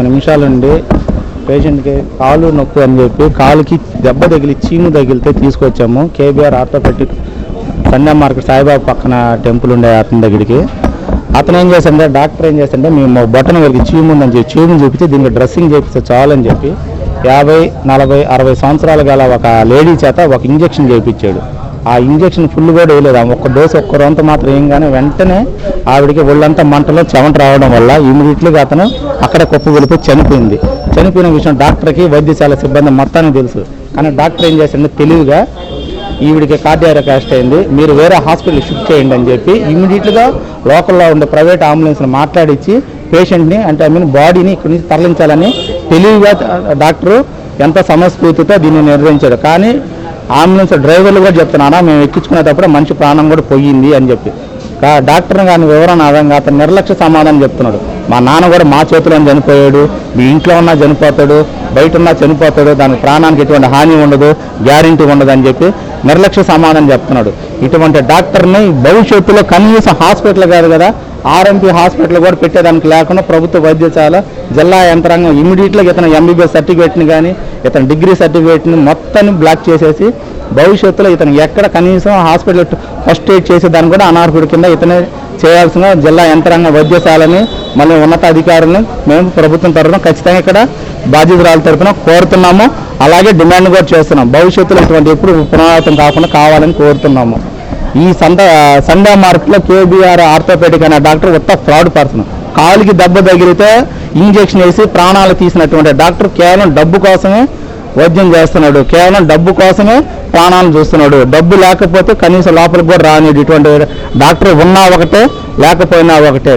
నిమిషాలండి పేషెంట్కి కాలు నొప్పి అని చెప్పి కాలుకి దెబ్బ తగిలి చీము తగిలితే తీసుకొచ్చాము. KBR orthopaedic Sunday market Saibaba పక్కన టెంపుల్ ఉండే అతని దగ్గరికి. అతను ఏం చేస్తాడంటే డాక్టర్ ఏం చేస్తాడంటే మేము బొట్టన వరకు చీము ఉందని చెప్పి చీము చూపిస్తే దీనికి డ్రెస్సింగ్ చేపిస్తే చాలని చెప్పి 50, 40, 60 సంవత్సరాలు గల ఒక లేడీ చేత ఒక ఇంజక్షన్ చేయించాడు. ఆ ఇంజక్షన్ ఫుల్ కూడా వేయలేదు, ఒక్క డోసు ఒక్క రొంత మాత్రం ఏంగానే వెంటనే ఆవిడికి ఒళ్ళంతా మంటలో చెమట రావడం వల్ల ఇమీడియట్లీగా అతను అక్కడ కుప్పగొలిపోయి చనిపోయింది. చనిపోయిన విషయం డాక్టర్కి వైద్యశాల సిబ్బంది మొత్తానికి తెలుసు. కానీ డాక్టర్ ఏం చేశాడంటే తెలివిగా ఈవిడికి కార్డియాక్ అరెస్ట్ అయింది, మీరు వేరే హాస్పిటల్ షిఫ్ట్ చేయండి అని చెప్పి ఇమీడియట్గా లోకల్లో ఉండే ప్రైవేట్ అంబులెన్స్ని మాట్లాడించి పేషెంట్ని అంటే బాడీని ఇక్కడి నుంచి తరలించాలని తెలివిగా డాక్టరు ఎంత సమస్ఫూర్తితో దీన్ని నిర్వహించాడు. కానీ అంబులెన్స్ డ్రైవర్లు కూడా చెప్తున్నారా మేము ఎక్కించుకునేటప్పుడు మంచి ప్రాణం కూడా పోయింది అని చెప్పి డాక్టర్ని కానీ వివరణ ఆదంగా అతను నిర్లక్ష్య సమాధానం చెప్తున్నాడు. మా నాన్న కూడా మా చేతిలో చనిపోయాడు, మీ ఇంట్లో ఉన్నా చనిపోతాడు, బయట ఉన్నా చనిపోతాడు, దానికి ప్రాణానికి ఎటువంటి హాని ఉండదు, గ్యారెంటీ ఉండదు అని చెప్పి నిర్లక్ష్య సమాధానం చెప్తున్నాడు. ఇటువంటి డాక్టర్ని భవిష్యత్తులో కనీసం హాస్పిటల్ కాదు కదా ఆర్ఎంపీ హాస్పిటల్ కూడా పెట్టేదానికి లేకుండా ప్రభుత్వ వైద్యశాల జిల్లా యంత్రాంగం ఇమీడియట్గా ఇతను ఎంబీబీఎస్ సర్టిఫికేట్ని కానీ ఇతను డిగ్రీ సర్టిఫికేట్ని మొత్తాన్ని బ్లాక్ చేసేసి భవిష్యత్తులో ఇతను ఎక్కడ కనీసం హాస్పిటల్ ఫస్ట్ ఎయిడ్ చేసేదాన్ని కూడా అనార్హుడి కింద ఇతనే చేయాల్సిన జిల్లా యంత్రాంగ వైద్యశాలని మళ్ళీ ఉన్నత అధికారులను మేము ప్రభుత్వం తరఫున ఖచ్చితంగా ఇక్కడ బాధ్యతరాల తరఫున కోరుతున్నాము. అలాగే డిమాండ్ కూడా చేస్తున్నాం. భవిష్యత్తులో ఇటువంటి ఎప్పుడు పునరావృతం కాకుండా కావాలని కోరుతున్నాము. ఈ సండే మార్కెట్లో కేబీఆర్ ఆర్థోపెడిక్ అనే డాక్టర్ ఉత్త ఫ్రాడ్ పర్సన్. కాలుకి దెబ్బ తగిలితే ఇంజెక్షన్ వేసి ప్రాణాలు తీసినటువంటి డాక్టర్ కేవలం డబ్బు కోసమే వైద్యం చేస్తున్నాడు, కేవలం డబ్బు కోసమే ప్రాణాలను చూస్తున్నాడు. డబ్బు లేకపోతే కనీసం లోపలికి కూడా రానిది. ఇటువంటి డాక్టర్ ఉన్నా ఒకటే లేకపోయినా ఒకటే.